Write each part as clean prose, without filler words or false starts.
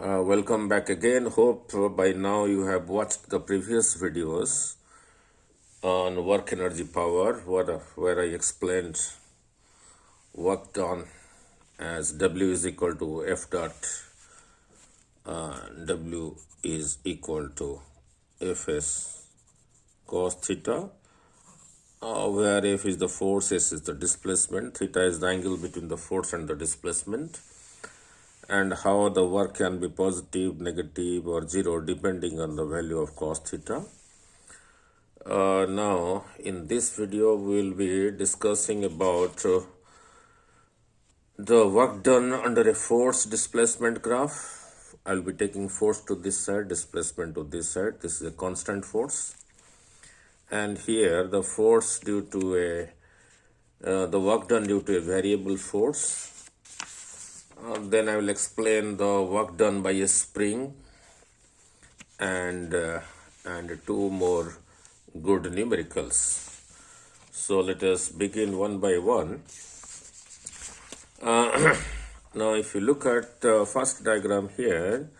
Welcome back again. Hope by now you have watched the previous videos on work energy power where I explained work done as W is equal to F dot W is equal to Fs cos theta, where F is the force, S is the displacement, theta is the angle between the force and the displacement, and how the work can be positive, negative or zero depending on the value of cos theta. Now in this video we will be discussing about the work done under a force displacement graph. I will be taking force to this side, displacement to this side. This is a constant force, and here the force due to the work done due to a variable force. Then I will explain the work done by a spring and two more good numericals. So let us begin one by one. Now if you look at the first diagram here,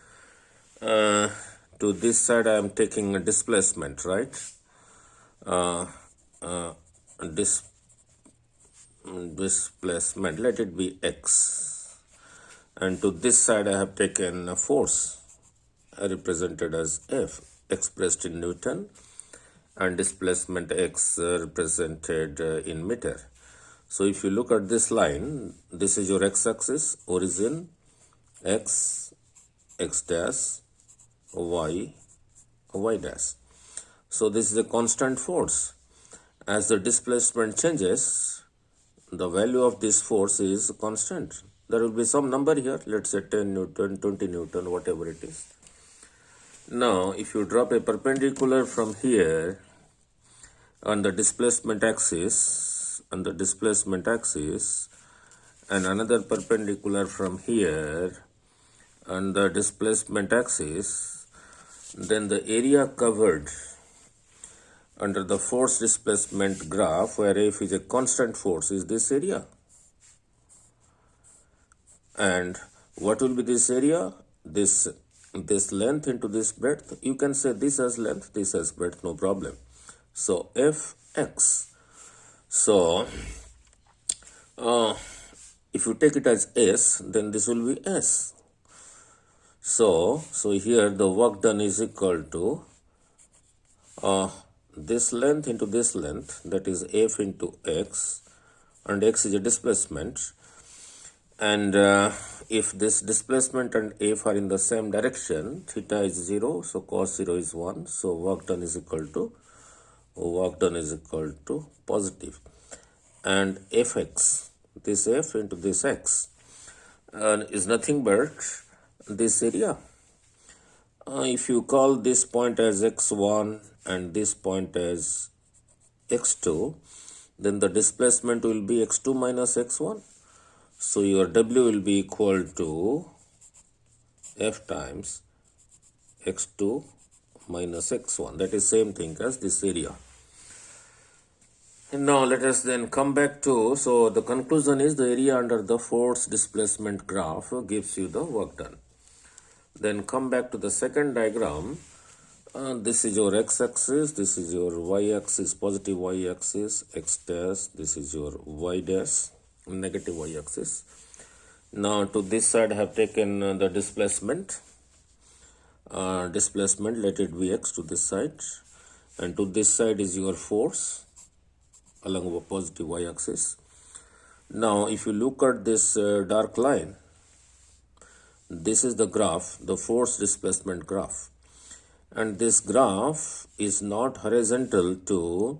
to this side I am taking a displacement, right? Displacement, let it be x. And to this side I have taken a force represented as F expressed in Newton, and displacement x represented in meter. So if you look at this line, this is your x-axis, origin, x, x dash, y, y dash. So this is a constant force. As the displacement changes, the value of this force is constant. There will be some number here, let's say 10 Newton, 20 Newton, whatever it is. Now, if you drop a perpendicular from here on the displacement axis, and another perpendicular from here on the displacement axis, then the area covered under the force displacement graph, where F is a constant force, is this area. And what will be this area? This length into this breadth. You can say this as length, this as breadth, no problem. So Fx. So if you take it as S, then this will be S. So here the work done is equal to this length into this length, that is F into x, and x is a displacement. And if this displacement and F are in the same direction, theta is 0, so cos 0 is 1. So work done is equal to positive. And Fx, this F into this x, is nothing but this area. If you call this point as x1 and this point as x2, then the displacement will be x2 minus x1. So your W will be equal to F times x2 minus x1. That is same thing as this area. And now let us then come back to, so the conclusion is the area under the force displacement graph gives you the work done. Then come back to the second diagram. This is your x-axis, this is your y-axis, positive y-axis, x dash, this is your y dash, negative y-axis. Now to this side I have taken the displacement, let it be x to this side, and to this side is your force along the positive y-axis. Now if you look at this dark line, this is the graph, the force displacement graph, and this graph is not parallel to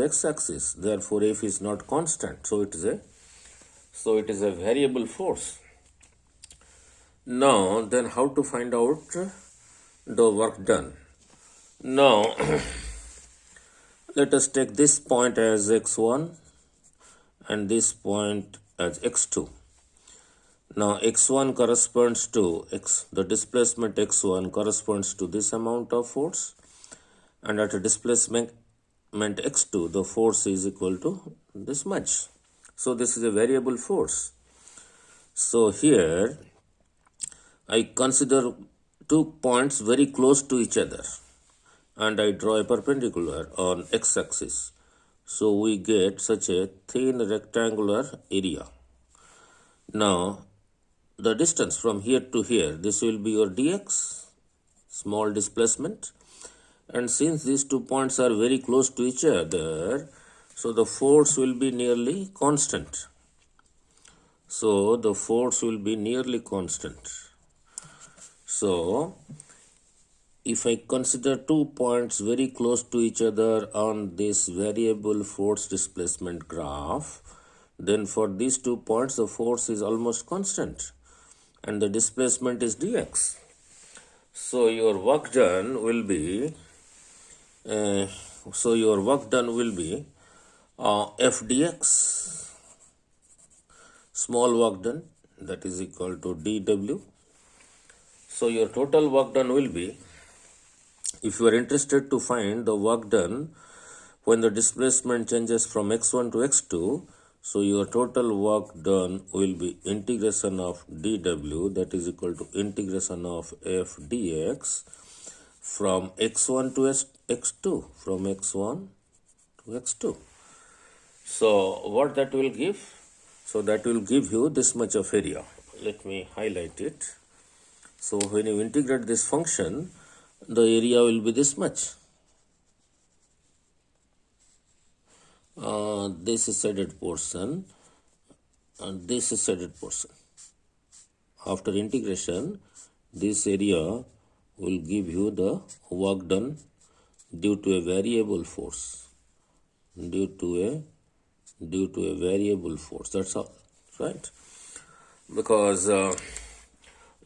x-axis, therefore F is not constant, so it is a variable force. Now then how to find out the work done? Now let us take this point as x1 and this point as x2. Now x1 corresponds to the displacement x1 corresponds to this amount of force, and at a displacement x2 the force is equal to this much. So this is a variable force. So here I consider 2 points very close to each other and I draw a perpendicular on x-axis. So we get such a thin rectangular area. Now the distance from here to here, this will be your dx, small displacement. And since these 2 points are very close to each other, so the force will be nearly constant. So the force will be nearly constant. So if I consider 2 points very close to each other on this variable force displacement graph, then for these 2 points the force is almost constant and the displacement is dx. So your work done will be F dx, small work done, that is equal to dw. So your total work done will be, if you are interested to find the work done when the displacement changes from x1 to x2, so your total work done will be integration of dw, that is equal to integration of f dx from x1 to x2, from x1 to x2. So what that will give? So that will give you this much of area. Let me highlight it. So when you integrate this function, the area will be this much. This is shaded portion and this is shaded portion. After integration, this area will give you the work done due to a variable force. Due to a variable force. That's all, right? Because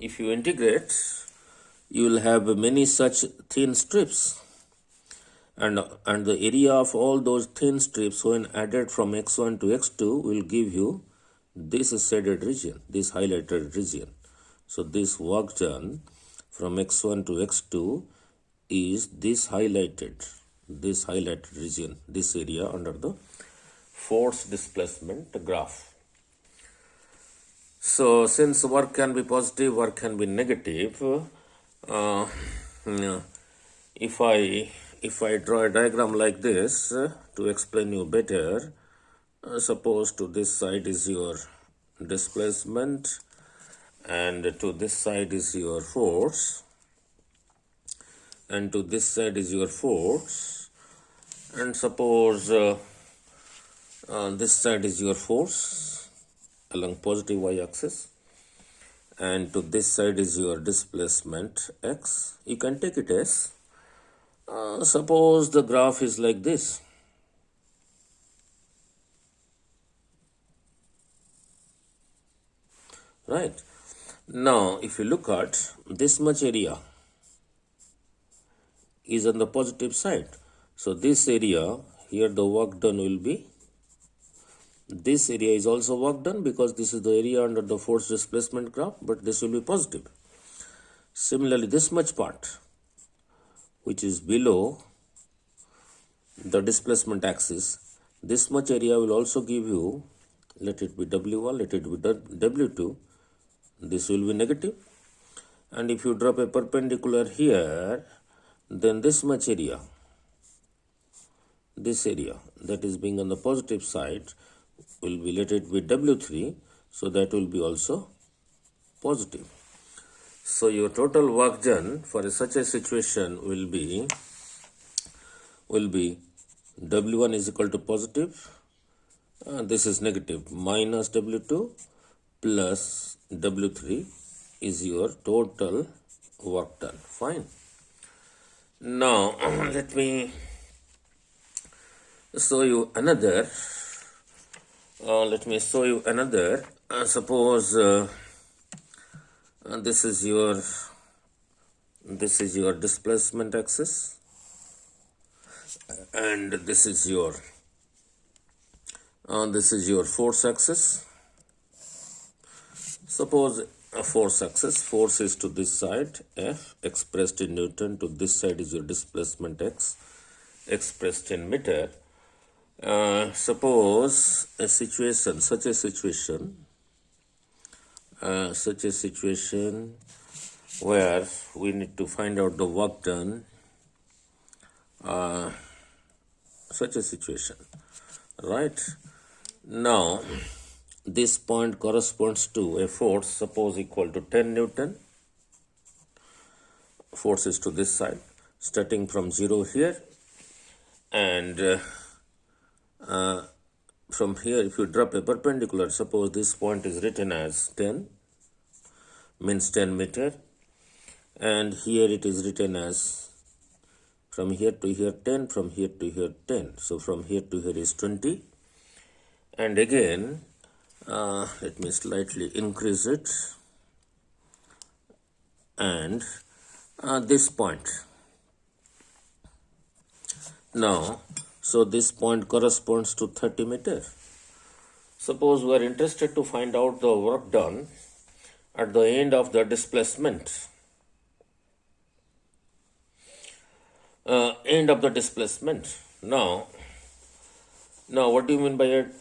if you integrate, you will have many such thin strips, and the area of all those thin strips when added from x1 to x2 will give you this shaded region, this highlighted region. So this work done from x1 to x2 is this highlighted region, this area under the force displacement graph. So since work can be positive, work can be negative, if I draw a diagram like this to explain you better, suppose to this side is your displacement and to this side is your force, and to this side is your force, and suppose this side is your force along positive y-axis, and to this side is your displacement x. You can take it as, suppose the graph is like this. Right. Now, if you look at this much area is on the positive side. So this area, here the work done will be, this area is also work done because this is the area under the force displacement graph, but this will be positive. Similarly, this much part, which is below the displacement axis, this much area will also give you, let it be W1, let it be W2, this will be negative. And if you drop a perpendicular here, then this much area, this area that is being on the positive side will be, let it be W3, so that will be also positive. So your total work done for such a situation will be W1 is equal to positive, this is negative, minus W2 plus W3 is your total work done. Fine. Now let me show you another. Suppose this is your displacement axis, and this is your force axis. Suppose a force axis, force is to this side, F expressed in Newton, to this side is your displacement x expressed in meter. Suppose such a situation where we need to find out the work done, such a situation, right? Now, this point corresponds to a force, suppose equal to 10 Newton. Force is to this side, starting from 0 here, and from here, if you drop a perpendicular, suppose this point is written as 10, means 10 meter, and here it is written as from here to here 10, from here to here 10. So from here to here is 20. And again, let me slightly increase it, and this point. Now, so this point corresponds to 30 meter. Suppose we are interested to find out the work done at the end of the displacement. End of the displacement. Now what do you mean by it?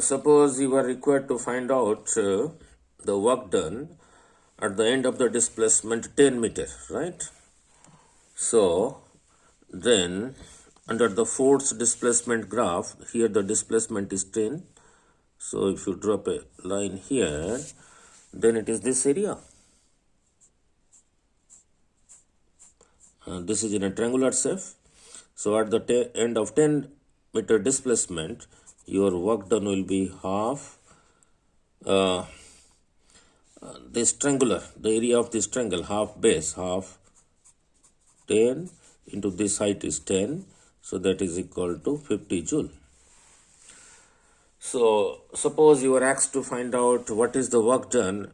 Suppose you are required to find out the work done at the end of the displacement 10 meter, right? So then under the force displacement graph, here the displacement is 10. So if you drop a line here, then it is this area. This is in a triangular shape. So at the end of 10 meter displacement, your work done will be half this triangular, the area of this triangle, half base, half 10 into this height is 10. So that is equal to 50 joule. So suppose you are asked to find out what is the work done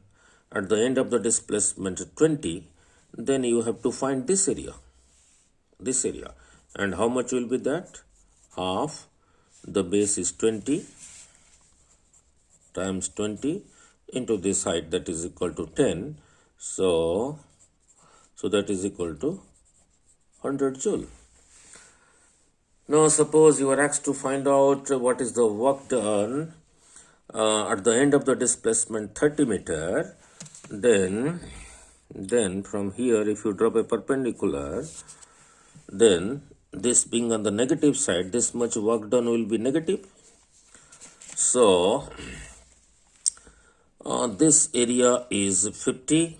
at the end of the displacement 20, then you have to find this area. And how much will be that? Half the base is 20 times 20 into this height, that is equal to 10. So that is equal to 100 joule. Now suppose you are asked to find out what is the work done at the end of the displacement 30 meter, then from here if you drop a perpendicular, then this being on the negative side, this much work done will be negative. So this area is 50,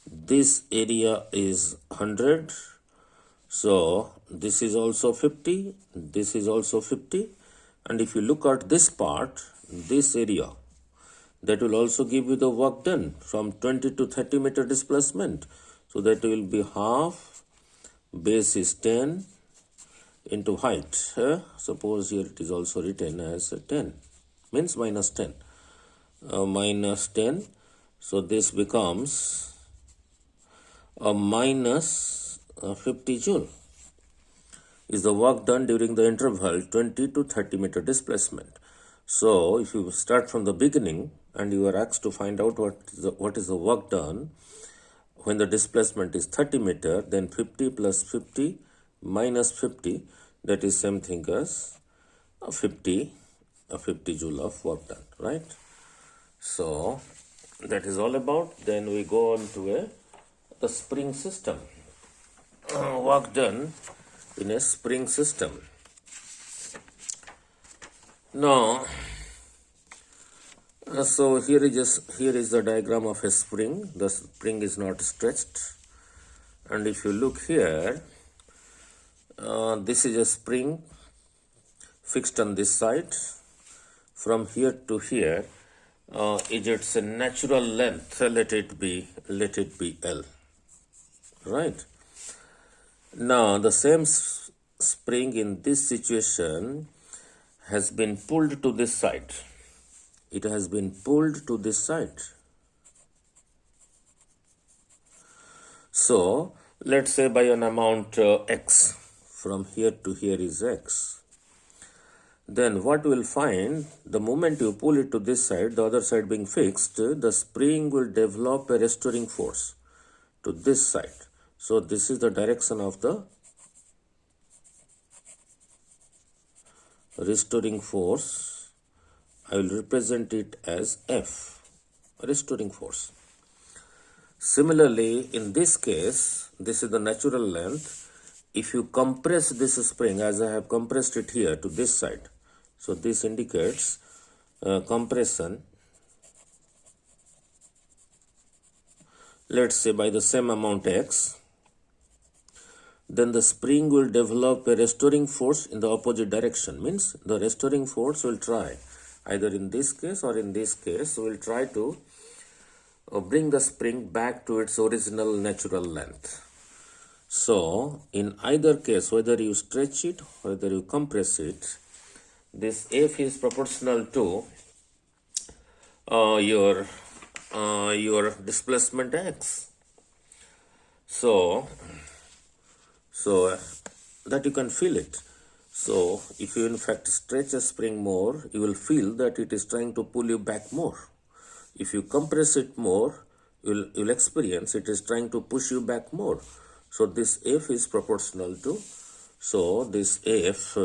this area is 100. So this is also 50, this is also 50, and if you look at this part, this area, that will also give you the work done from 20 to 30 meter displacement. So that will be half, base is 10 into height. Suppose here it is also written as 10, means minus 10. Minus 10, so this becomes a minus 50 joule is the work done during the interval 20 to 30 meter displacement. So if you start from the beginning and you are asked to find out what is the work done when the displacement is 30 meter, then 50 plus 50 minus 50, that is same thing as 50 joule of work done, right? So that is all about. Then we go on to the spring system. Work done in a spring system. Now, so here is the diagram of a spring. The spring is not stretched, and if you look here, this is a spring fixed on this side. From here to here is its natural length. Let it be L. Right. Now the same spring in this situation has been pulled to this side. It has been pulled to this side. So let's say by an amount x. From here to here is x. Then what we'll find, the moment you pull it to this side, the other side being fixed, the spring will develop a restoring force to this side. So this is the direction of the restoring force I will represent it as F, restoring force. Similarly, in this case, this is the natural length. If you compress this spring, as I have compressed it here to this side, so this indicates compression, let's say by the same amount X, then the spring will develop a restoring force in the opposite direction. Means the restoring force will try, either in this case or in this case, will try to bring the spring back to its original natural length. So in either case, whether you stretch it, whether you compress it, this F is proportional to your displacement X. So that you can feel it. So if you in fact stretch a spring more, you will feel that it is trying to pull you back more. If you compress it more, you'll experience it is trying to push you back more. So this F is proportional to, so this F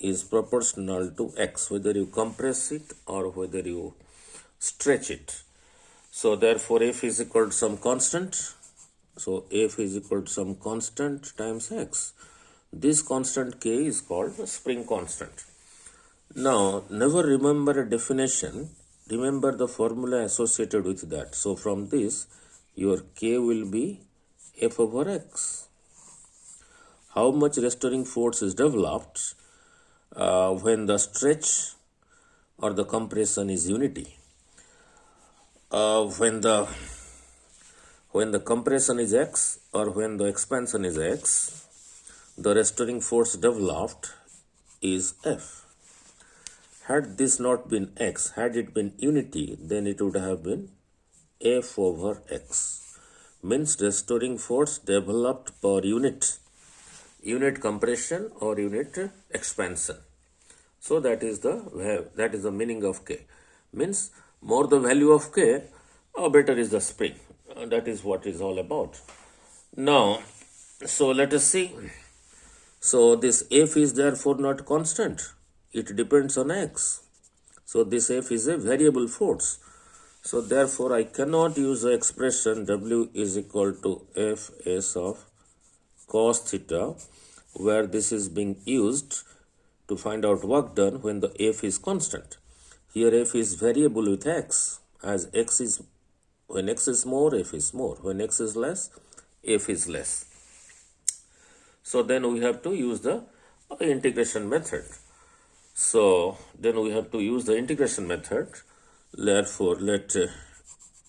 is proportional to X, whether you compress it or whether you stretch it. So therefore F is equal to some constant. So F is equal to some constant times X. This constant K is called the spring constant. Now never remember a definition, remember the formula associated with that. So from this your K will be F over X. How much restoring force is developed when the stretch or the compression is unity? When the compression is X or when the expansion is X, the restoring force developed is F. Had this not been X, had it been unity, then it would have been F over X. Means restoring force developed per unit compression or unit expansion. So that is the meaning of K. Means more the value of K, better is the spring. That is what is all about. Now, so let us see. So this F is therefore not constant. It depends on X. So this F is a variable force. So therefore I cannot use the expression W is equal to Fs of cos theta, where this is being used to find out work done when the F is constant. Here F is variable with X, as X is, when X is more, F is more. When X is less, F is less. So then we have to use the integration method. So then we have to use the integration method. Therefore, let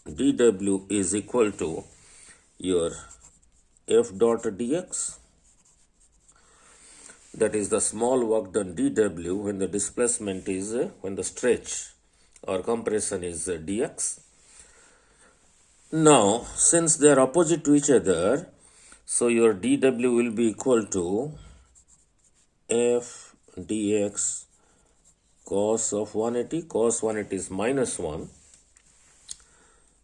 dW is equal to your F dot dx. That is the small work done dW when the displacement is, when the stretch or compression is dx. Now, since they are opposite to each other, so your dW will be equal to F dx cos of 180. Cos 180 is minus 1.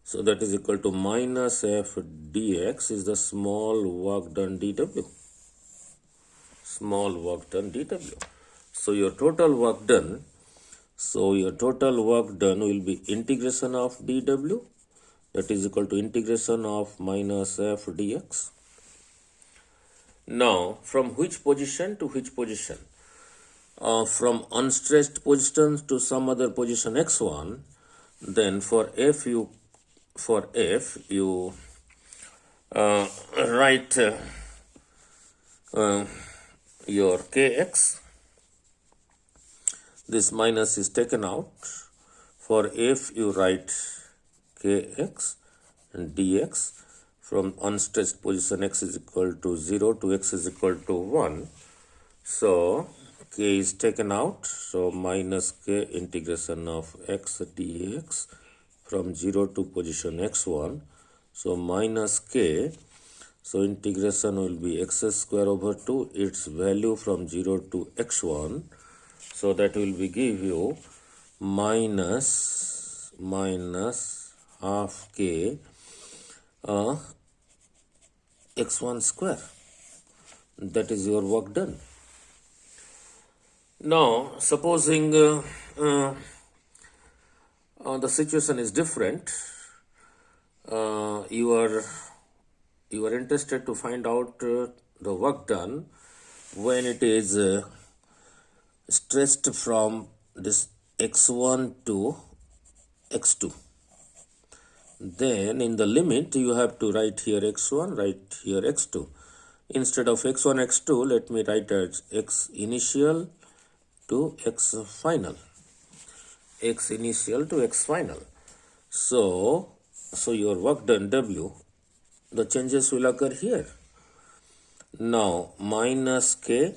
So that is equal to minus F dx is the small work done dW. Small work done dW. So your total work done, will be integration of dW, that is equal to integration of minus F dx. Now, from which position to which position? From unstretched position to some other position x1, then for F you write your kx. This minus is taken out. For F you write kx and dx. From unstretched position x is equal to 0 to x is equal to 1. So k is taken out. So minus k integration of x dx from 0 to position x1. So minus k. So integration will be x square over 2, its value from 0 to x1. So that will be give you minus half k x1 square. That is your work done. Now, supposing the situation is different. You are interested to find out the work done when it is stretched from this x1 to x2. Then in the limit you have to write here x1, write here x2. Instead of x1, x2, let me write as x initial to x final. X initial to x final. So your work done W, the changes will occur here. Now minus k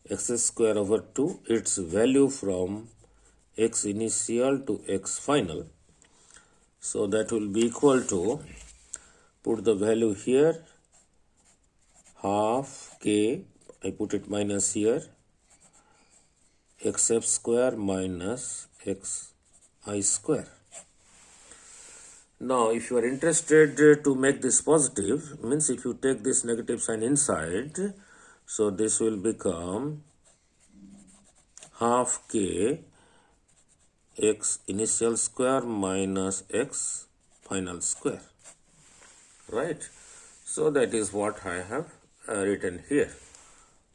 x square over 2, its value from x initial to x final. So that will be equal to, put the value here, half k, I put it minus here, xf square minus xi square. Now if you are interested to make this positive, means if you take this negative sign inside, so this will become half k x initial square minus x final square, right? So that is what I have written here.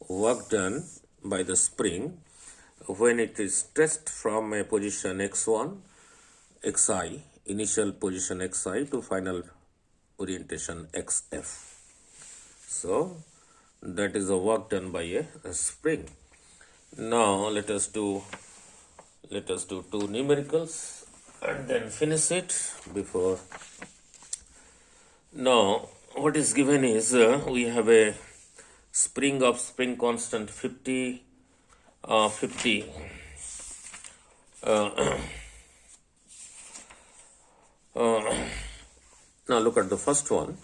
Work done by the spring when it is stretched from a position x1, xi, initial position xi to final orientation xf. So that is the work done by a spring. Now let us do two numericals and then finish it before. Now what is given is we have a spring of spring constant 50. Now look at the first one.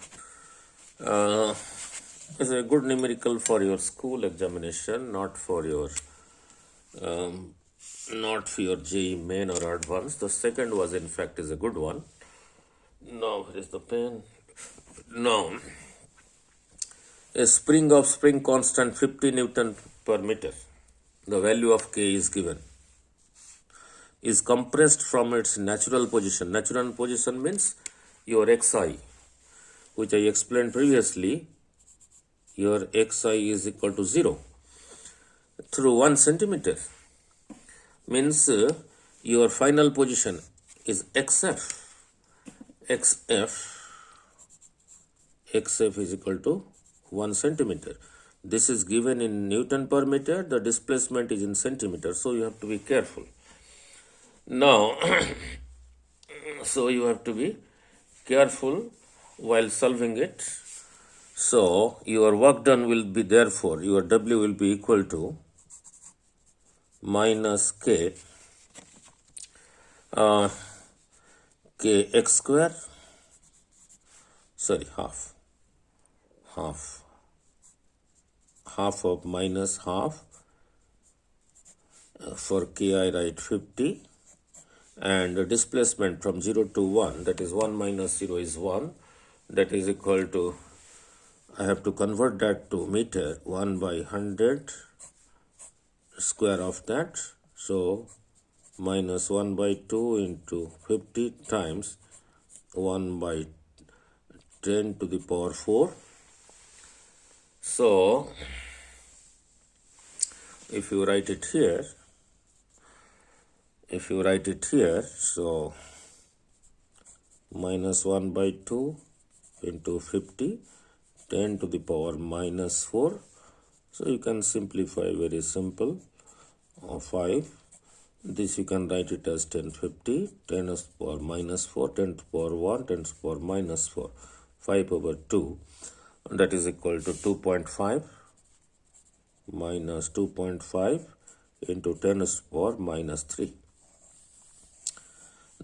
It's a good numerical for your school examination, not for your JEE main or advanced. The second was in fact is a good one. Now here is the pen. Now a spring of spring constant 50 Newton per meter. The value of K is given. Is compressed from its natural position. Natural position means your xi, which I explained previously. Your xi is equal to 0 through 1 centimeter. Means your final position is xf. xf is equal to 1 centimeter. This is given in Newton per meter. The displacement is in centimeter. So you have to be careful. Now, so you have to be careful while solving it. So your work done will be, therefore your W will be equal to minus k x square, sorry, half of minus half, for k I write 50, and the displacement from 0 to 1, that is 1 minus 0 is 1, that is equal to, I have to convert that to meter, 1 by 100 square of that, so minus 1 by 2 into 50 times 1 by 10 to the power 4. So if you write it here, so minus 1 by 2 into 50, 10 to the power minus 4. So you can simplify, very simple, 5. This you can write it as 1050, 10 to the power minus 4, 10 to the power 1, 10 to the power minus 4, 5 over 2. That is equal to 2.5 minus 2.5 into 10 to the power minus 3.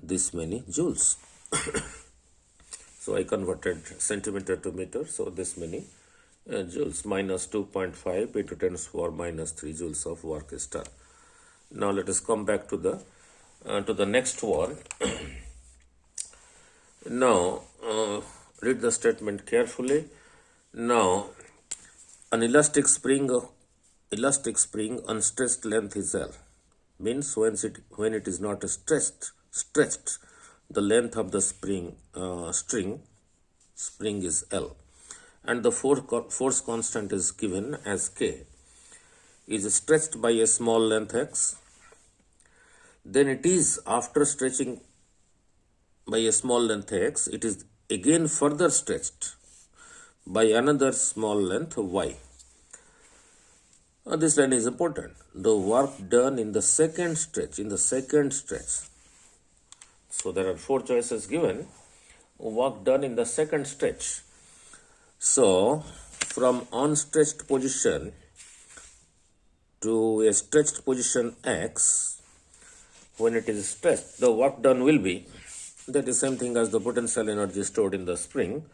This many joules. So I converted centimeter to meter, so this many joules, minus 2.5 into 10 to the power minus 3 joules of work is done. Now let us come back to the next one. Now read the statement carefully. Now an elastic spring unstressed length is L. means when it is not stretched, the length of the string is L, and the force constant is given as K, is stretched by a small length x, then it is, after stretching by a small length x, it is again further stretched by another small length y. This line is important. The work done in the second stretch, So there are 4 choices given. Work done in the second stretch. So from unstretched position to a stretched position x, when it is stretched, the work done will be, that is same thing as the potential energy stored in the spring.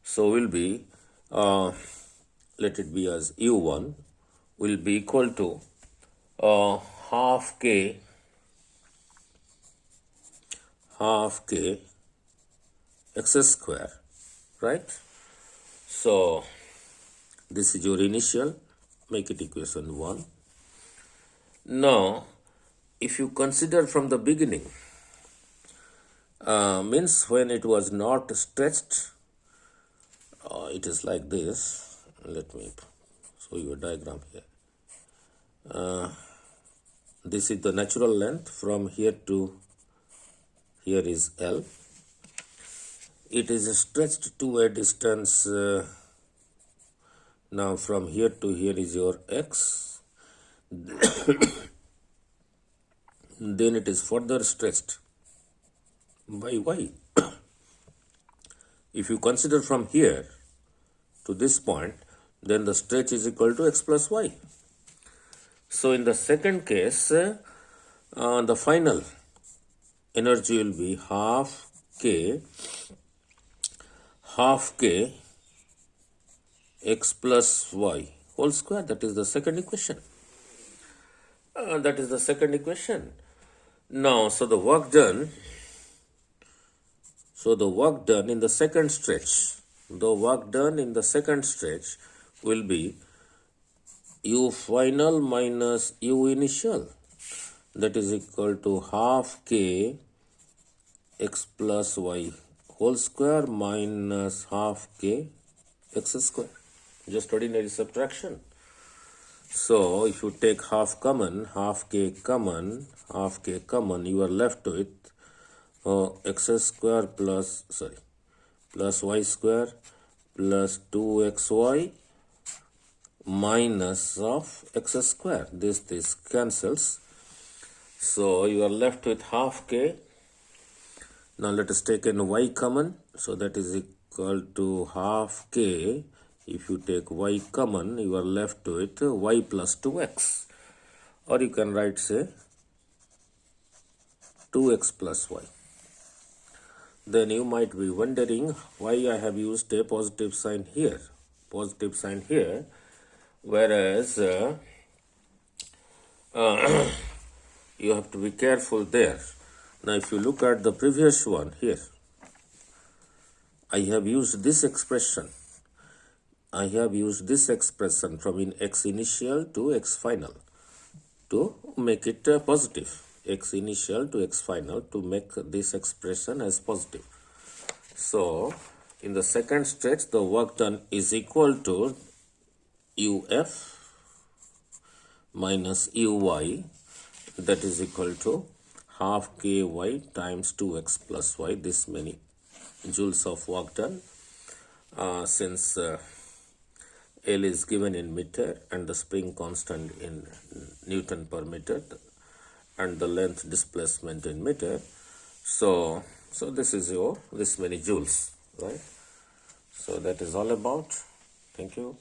So will be, let it be as U1 will be equal to half k x square, right? So this is your initial, make it equation 1. Now if you consider from the beginning, means when it was not stretched, it is like this. Let me show you a diagram here. This is the natural length from here to here is L. It is stretched to a distance, now from here to here is your x. Then it is further stretched by y. If you consider from here to this point, then the stretch is equal to x plus y. So in the second case, the final energy will be half k x plus y whole square. That is the second equation. Now, so the work done in the second stretch, will be U final minus U initial, that is equal to half k x plus y whole square minus half k x square, just ordinary subtraction. So if you take half k common, you are left with x square plus y square plus 2xy minus of x square. This cancels. So you are left with half k. Now let us take an y common. So that is equal to half k. If you take y common, you are left with y plus 2x. Or you can write, say, 2x plus y. Then you might be wondering why I have used a positive sign here, whereas you have to be careful there. Now if you look at the previous one here, I have used this expression from in x initial to x final to make it positive. X initial to x final to make this expression as positive. So in the second stretch, the work done is equal to UF minus UY, that is equal to half KY times 2x plus y, this many joules of work done. Since L is given in meter and the spring constant in Newton per meter and the length displacement in meter, so this is this many joules, right? So that is all about. Thank you.